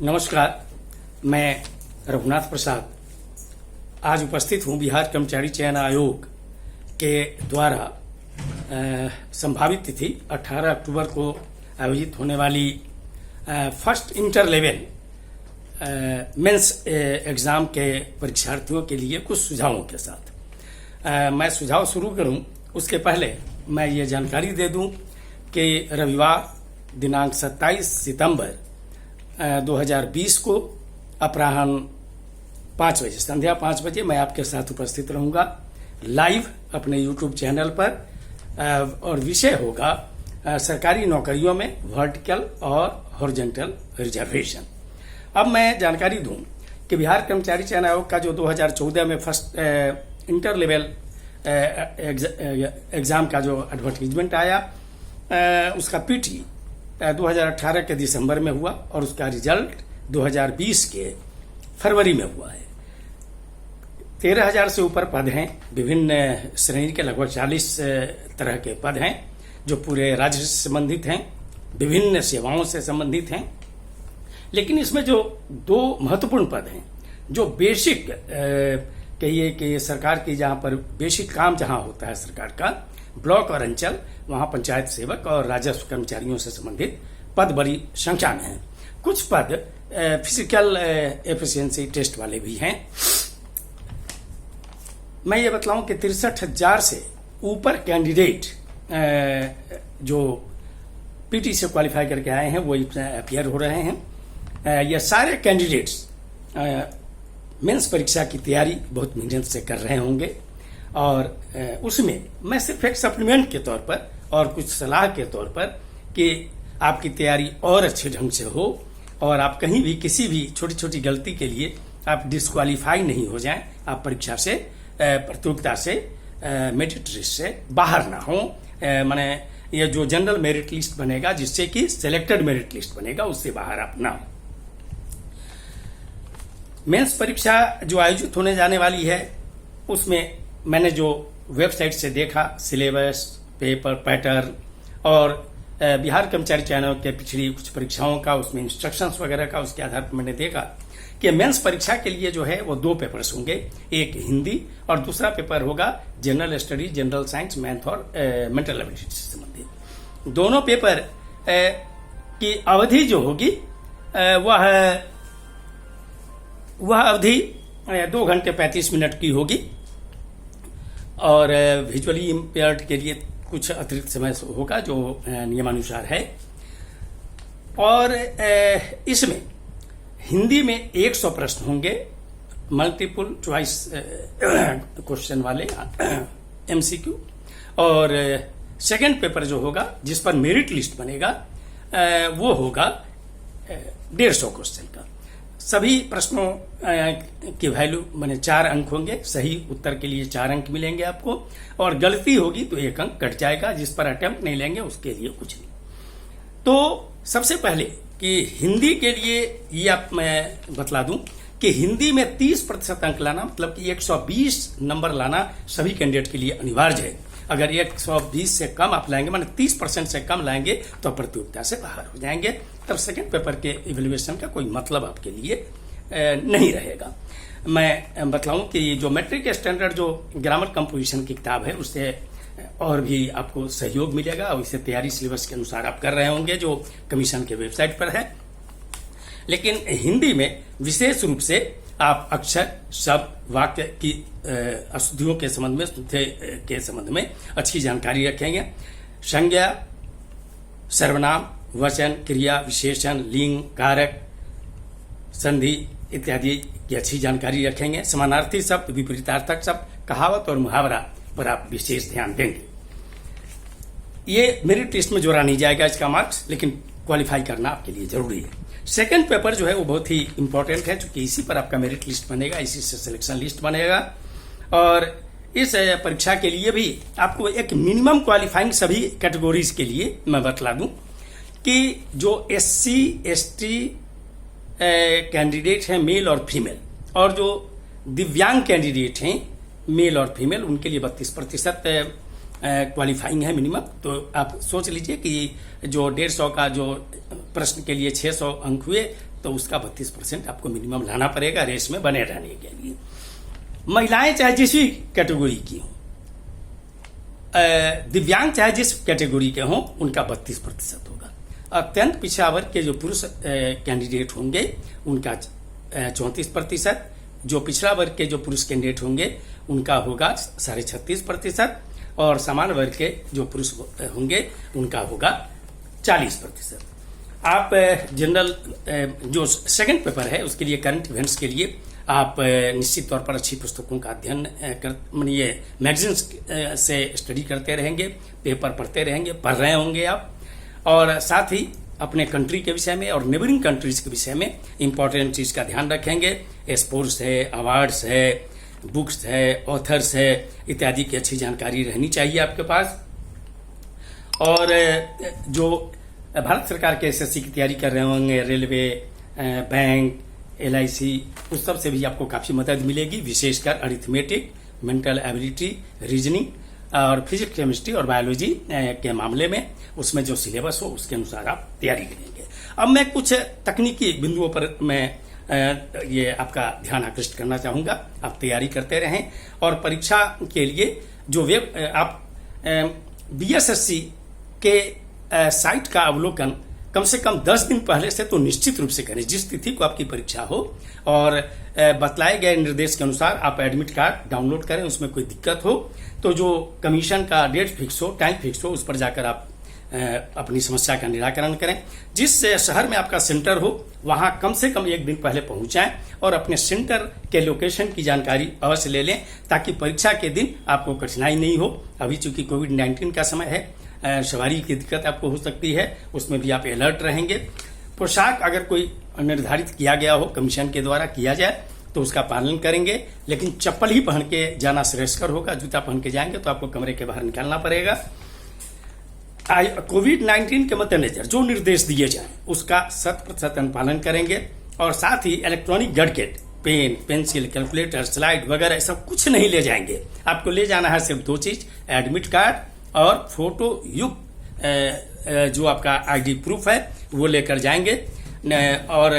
नमस्कार, मैं रघुनाथ प्रसाद आज उपस्थित हूं बिहार कर्मचारी चयन आयोग के द्वारा संभावित तिथि 18 अक्टूबर को आयोजित होने वाली first inter level mains exam के परीक्षार्थियों के लिए कुछ सुझावों के साथ मैं सुझाव शुरू करूं उसके पहले मैं ये जानकारी दे दूं कि रविवार दिनांक 27 सितंबर 2020 को अपराह्न 5 बजे संध्या 5 बजे मैं आपके साथ उपस्थित रहूंगा लाइव अपने YouTube चैनल पर और विषय होगा सरकारी नौकरियों में वर्टिकल और हॉरिजॉन्टल रिजर्वेशन। अब मैं जानकारी दूं कि बिहार कर्मचारी चयन आयोग का जो 2014 में फर्स्ट इंटर लेवल एग्जाम का जो एडवर्टीजमेंट आया उसका पीटी 2018 के दिसंबर में हुआ और उसका रिजल्ट 2020 के फरवरी में हुआ है। 13,000 से ऊपर पद हैं, विभिन्न श्रेणी के लगभग 40 तरह के पद हैं जो पूरे राज्य से संबंधित हैं, विभिन्न सेवाओं से संबंधित हैं। लेकिन इसमें जो दो महत्वपूर्ण पद हैं जो बेसिक कहिए कि सरकार की जहां पर बेसिक काम जहां होता है सरकार का, ब्लॉक और अंचल, वहां पंचायत सेवक और राजस्व कर्मचारियों से संबंधित पद बड़ी संख्या में हैं। कुछ पद फिजिकल एफिशिएंसी टेस्ट वाले भी हैं। मैं ये बतलाऊं कि 63,000 से ऊपर कैंडिडेट जो पीटी से क्वालिफाई करके आए हैं वो अपीयर हो रहे हैं। ये सारे कैंडिडेट्स मेंस परीक्षा की तैयारी बहुत मेहनत से कर रहे होंगे और उसमें मैं सिर्फ एक सप्लीमेंट के तौर पर और कुछ सलाह के तौर पर कि आपकी तैयारी और अच्छे ढंग से हो और आप कहीं भी किसी भी छोटी छोटी गलती के लिए आप डिस्क्वालीफाई नहीं हो जाएं, आप परीक्षा से प्रतियोगिता से मेरिट लिस्ट से बाहर ना हो। माने ये जो जनरल मेरिट लिस्ट बनेगा जिससे कि सिलेक्टेड मेरिट लिस्ट बनेगा उससे बाहर आप ना हो। मेंस परीक्षा जो आयोजित होने जाने वाली है उसमें मैंने जो वेबसाइट से देखा सिलेबस, पेपर पैटर्न और बिहार कर्मचारी चयन आयोग के पिछली कुछ परीक्षाओं का उसमें इंस्ट्रक्शंस वगैरह का, उसके आधार पर मैंने देखा कि मेंस परीक्षा के लिए जो है वो 2 पेपर्स होंगे, एक हिंदी और दूसरा पेपर होगा general study, general science, math और मेंटल एबिलिटी से संबंधित। दोनों पेपर की अवधि जो होगी वह अवधि 2 घंटे 35 मिनट की होगी और विजुअली इम्पेयर्ड के लिए कुछ अतिरिक्त समय होगा जो नियमानुसार है। और इसमें हिंदी में 100 प्रश्न होंगे, मल्टीपल चॉइस क्वेश्चन वाले एमसीक्यू, और सेकंड पेपर जो होगा जिस पर मेरिट लिस्ट बनेगा वो होगा 150 क्वेश्चन का। सभी प्रश्नों की वैल्यू माने 4 अंक होंगे, सही उत्तर के लिए 4 अंक मिलेंगे आपको और गलती होगी तो 1 अंक कट जाएगा, जिस पर अटेम्प्ट नहीं लेंगे उसके लिए कुछ नहीं। तो सबसे पहले कि हिंदी के लिए ये आप मैं बतला दूं कि हिंदी में 30% अंक लाना मतलब कि 120 नंबर लाना सभी कैंडिडेट के लिए अनिवार्य है। अगर 120 से कम आप लाएंगे माने 30% से कम लाएंगे तो प्रतियोगिता से बाहर हो जाएंगे, तब सेकंड पेपर के इवैल्यूएशन का कोई मतलब आपके लिए नहीं रहेगा। मैं बतलाऊं कि जो मैट्रिक स्टैंडर्ड जो ग्रामर कंपोजिशन की किताब है उससे और भी आपको सहयोग मिलेगा और इसे तैयारी सिलेबस के अनुसार आप कर रहे होंगे जो कमीशन के वेबसाइट पर है। लेकिन हिंदी में विशेष रूप से आप अक्षर, शब्द, वाक्य की अशुद्धियों के संबंध में, शुद्धि के संबंध में अच्छी जानकारी रखेंगे। संज्ञा, सर्वनाम, वचन, क्रिया, विशेषण, लिंग, कारक, संधि इत्यादि की अच्छी जानकारी रखेंगे। समानार्थी शब्द, विपरीतार्थक शब्द, कहावत और मुहावरा पर आप विशेष ध्यान देंगे। ये मेरिट लिस्ट में जोड़ा नहीं जाएगा इसका मार्क्स, लेकिन क्वालिफाई करना आपके लिए जरूरी है। सेकंड पेपर जो है वो बहुत ही इंपॉर्टेंट है क्योंकि इसी पर आपका मेरिट लिस्ट बनेगा, इसी से सिलेक्शन लिस्ट बनेगा और इस परीक्षा के लिए भी आपको एक मिनिमम क्वालिफाइंग सभी कैटेगरीज के लिए मैं बतला दूं कि जो SC ST कैंडिडेट हैं मेल और फीमेल और जो दिव्यांग कैंडिडेट हैं मेल और फीमेल उनके लिए 32% क्वालिफाइंग है मिनिमम। तो आप सोच लीजिए कि जो 150 का जो प्रश्न के लिए 600 अंक हुए तो उसका 32% आपको मिनिमम लाना पड़ेगा रेस में बने रहने के लिए। महिलाएं चाहे जिस भी कैटेगरी की हों, दिव्यांग चाहे जिस कैटेगरी के हों, उनका 32% होगा। अत्यंत पिछड़ा वर्ग के जो पुरुष कैंडिडेट होंगे उनका 34%, जो पिछड़ा वर्ग के जो पुरुष कैंडिडेट होंगे उनका होगा 36.5%, और समान वर्ग के जो पुरुष होंगे उनका होगा 40%। आप जनरल जो सेकंड पेपर है उसके लिए करंट इवेंट्स के लिए आप निश्चित तौर पर अच्छी पुस्तकों का अध्ययन मानिए ये मैगजीन्स से स्टडी करते रहेंगे, पेपर पढ़ते रहेंगे, पढ़ रहे होंगे आप, और साथ ही अपने कंट्री के विषय में और नेबरिंग कंट्रीज के विषय में इंपॉर्टेंट चीज का ध्यान रखेंगे। स्पोर्ट्स है, अवार्ड्स है, बुक्स है, ऑथर्स है, इत्यादि की अच्छी जानकारी रहनी चाहिए आपके पास। और जो भारत सरकार के एसएससी की तैयारी कर रहे होंगे, रेलवे, बैंक, LIC, उस सब से भी आपको काफी मदद मिलेगी, विशेषकर अरिथमेटिक, मेंटल एबिलिटी, रीजनिंग और फिजिक्स, केमिस्ट्री और बायोलॉजी के मामले में उसमें जो सिलेबस हो उसके अनुसार आप तैयारी करेंगे। अब मैं कुछ तकनीकी बिंदुओं पर मैं ये आपका ध्यान आकृष्ट करना चाहूंगा। आप तैयारी करते रहें और परीक्षा के लिए जो आप BSSC के साइट का अवलोकन कम से कम 10 दिन पहले से तो निश्चित रूप से करें, जिस तिथि को आपकी परीक्षा हो, और बतलाए गए निर्देश के अनुसार आप एडमिट कार्ड डाउनलोड करें। उसमें कोई दिक्कत हो तो जो कमीशन का डेट फिक्स हो, टाइम फिक्स हो, उस पर जाकर आप अपनी समस्या का निराकरण करें। जिस शहर में आपका सेंटर हो वहां कम से कम 1 दिन पहले पहुंच जाएं और अपने सेंटर के लोकेशन की जानकारी अवश्य ले लें, ताकि परीक्षा के दिन आपको कठिनाई नहीं हो। अभी चूंकि कोविड-19 का समय है, सवारी की दिक्कत आपको हो सकती है, उसमें भी आप अलर्ट रहेंगे। पोशाक अगर कोई निर्धारित किया गया हो, कमीशन के द्वारा किया जाए, तो उसका पालन करेंगे, लेकिन चप्पल ही पहन के जाना श्रेयस्कर होगा। जूता पहन के जाएंगे तो आपको कमरे के बाहर निकालना पड़ेगा। कोविड-19 के मद्देनजर जो निर्देश दिए जाएं उसका 100% अनुपालन करेंगे, और साथ ही electronic gadget, pen, pencil, calculator, slide वगैरह सब कुछ नहीं ले जाएंगे। आपको ले जाना है सिर्फ 2 चीज, एडमिट कार्ड और फोटो युक्त जो आपका ID प्रूफ है वो लेकर जाएंगे। और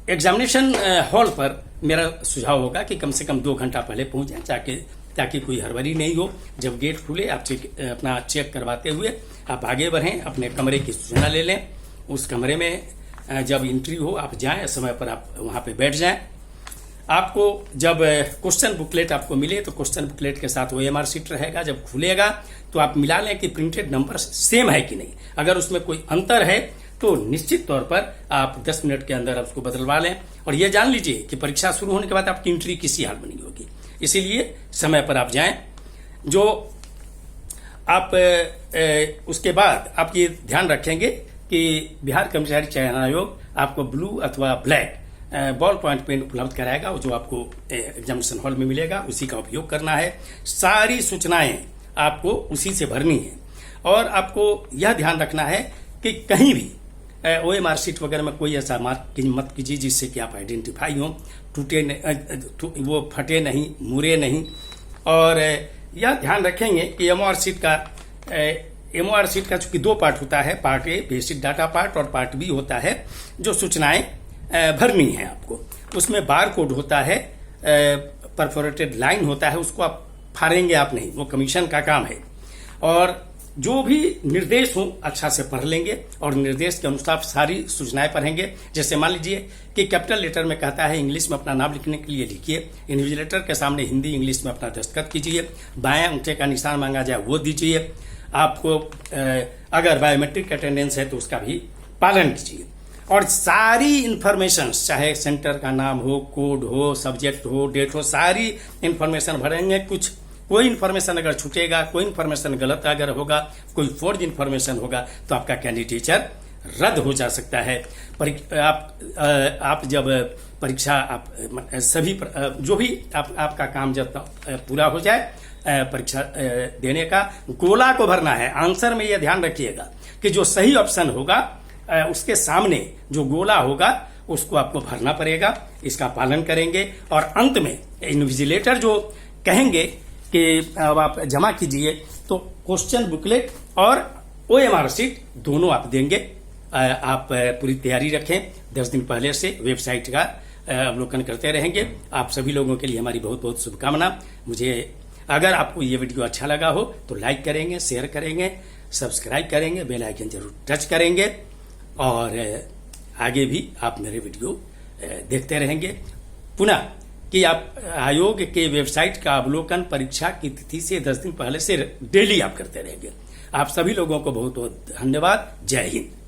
एग्जामिनेशन हॉल पर मेरा सुझाव होगा कि कम से कम 2 घंटा पहले पहुंच जाए, ताकि कोई हड़बड़ी नहीं हो। जब गेट खुले आप अपना चेक करवाते हुए आप आगे बढ़ें, अपने कमरे की सूचना ले लें। उस कमरे में जब एंट्री हो आप जाएं, समय पर आप वहां पे बैठ जाएं। आपको जब क्वेश्चन बुकलेट आपको मिले तो क्वेश्चन बुकलेट के साथ OMR शीट रहेगा। जब खुलेगा तो आप मिला लें कि प्रिंटेड नंबर सेम है कि नहीं। अगर उसमें कोई अंतर है तो निश्चित तौर पर आप 10 मिनट के अंदर उसको बदलवा लें। और यह जान लीजिए कि परीक्षा शुरू होने के बाद आपकी एंट्री किसी हाल में नहीं होगी, इसीलिए समय पर आप जाएं। जो आप उसके बाद आप ये ध्यान रखेंगे कि बिहार कर्मचारी चयन आयोग आपको ब्लू अथवा ब्लैक बॉल पॉइंट पेन उपलब्ध कराएगा, जो आपको एग्जामिनेशन हॉल में मिलेगा, उसी का उपयोग करना है। सारी सूचनाएं आपको उसी से भरनी है, और आपको यह ध्यान रखना है कि कहीं भी OMR शीट वगैरह में कोई ऐसा मार्क मत कीजिए जिससे कि आप आइडेंटिफाई हो, वो फटे नहीं, मुरे नहीं। और यह ध्यान रखेंगे कि MOR शीट का चूंकि 2 पार्ट होता है, part A basic data part और पार्ट B होता है जो सूचनाएं भरनी है आपको। उसमें बार कोड होता है, परफोरेटेड लाइन होता है, उसको आप फाड़ेंगे आप नहीं, वो कमीशन का काम है। और जो भी निर्देश हो अच्छा से पढ़ लेंगे और निर्देश के अनुसार सारी सूचनाएं पढ़ेंगे। जैसे मान लीजिए कि कैपिटल लेटर में कहता है इंग्लिश में अपना नाम लिखने के लिए लिखिए, इन्विजिलेटर के सामने हिंदी इंग्लिश में अपना दस्तखत कीजिए, बाएं अंगूठे का निशान मांगा जाए वो दीजिए। आपको अगर बायोमेट्रिक अटेंडेंस है तो उसका भी पालन कीजिए। और सारी इंफॉर्मेशन, चाहे सेंटर का नाम हो, कोड हो, सब्जेक्ट हो, डेट हो, सारी इंफॉर्मेशन भरेंगे। कोई इंफॉर्मेशन अगर छूटेगा, कोई इंफॉर्मेशन गलत अगर होगा, कोई फोर्ज इंफॉर्मेशन होगा तो आपका कैंडिडेचर रद्द हो जा सकता है। आप जब परीक्षा आप सभी जो भी आपका काम जब पूरा हो जाए, परीक्षा देने का गोला को भरना है। आंसर में यह ध्यान रखिएगा कि जो सही ऑप्शन होगा उसके सामने जो गोला होगा उसको आपको भरना पड़ेगा। इसका पालन करेंगे और अंत में इन्विजिलेटर जो कहेंगे कि अब आप जमा कीजिए, तो क्वेश्चन बुकलेट और OMR शीट दोनों आप देंगे। आप पूरी तैयारी रखें। 10 दिन पहले से वेबसाइट का अवलोकन करते रहेंगे। आप सभी लोगों के लिए हमारी बहुत बहुत शुभकामना। मुझे अगर आपको ये वीडियो अच्छा लगा हो तो लाइक करेंगे, शेयर करेंगे, सब्सक्राइब करेंगे, बेल आइकन जरूर टच करेंगे और आगे भी आप मेरे वीडियो देखते रहेंगे। पुनः कि आप आयोग के वेबसाइट का अवलोकन परीक्षा की तिथि से 10 दिन पहले से डेली आप करते रहेंगे। आप सभी लोगों को बहुत बहुत धन्यवाद। जय हिंद।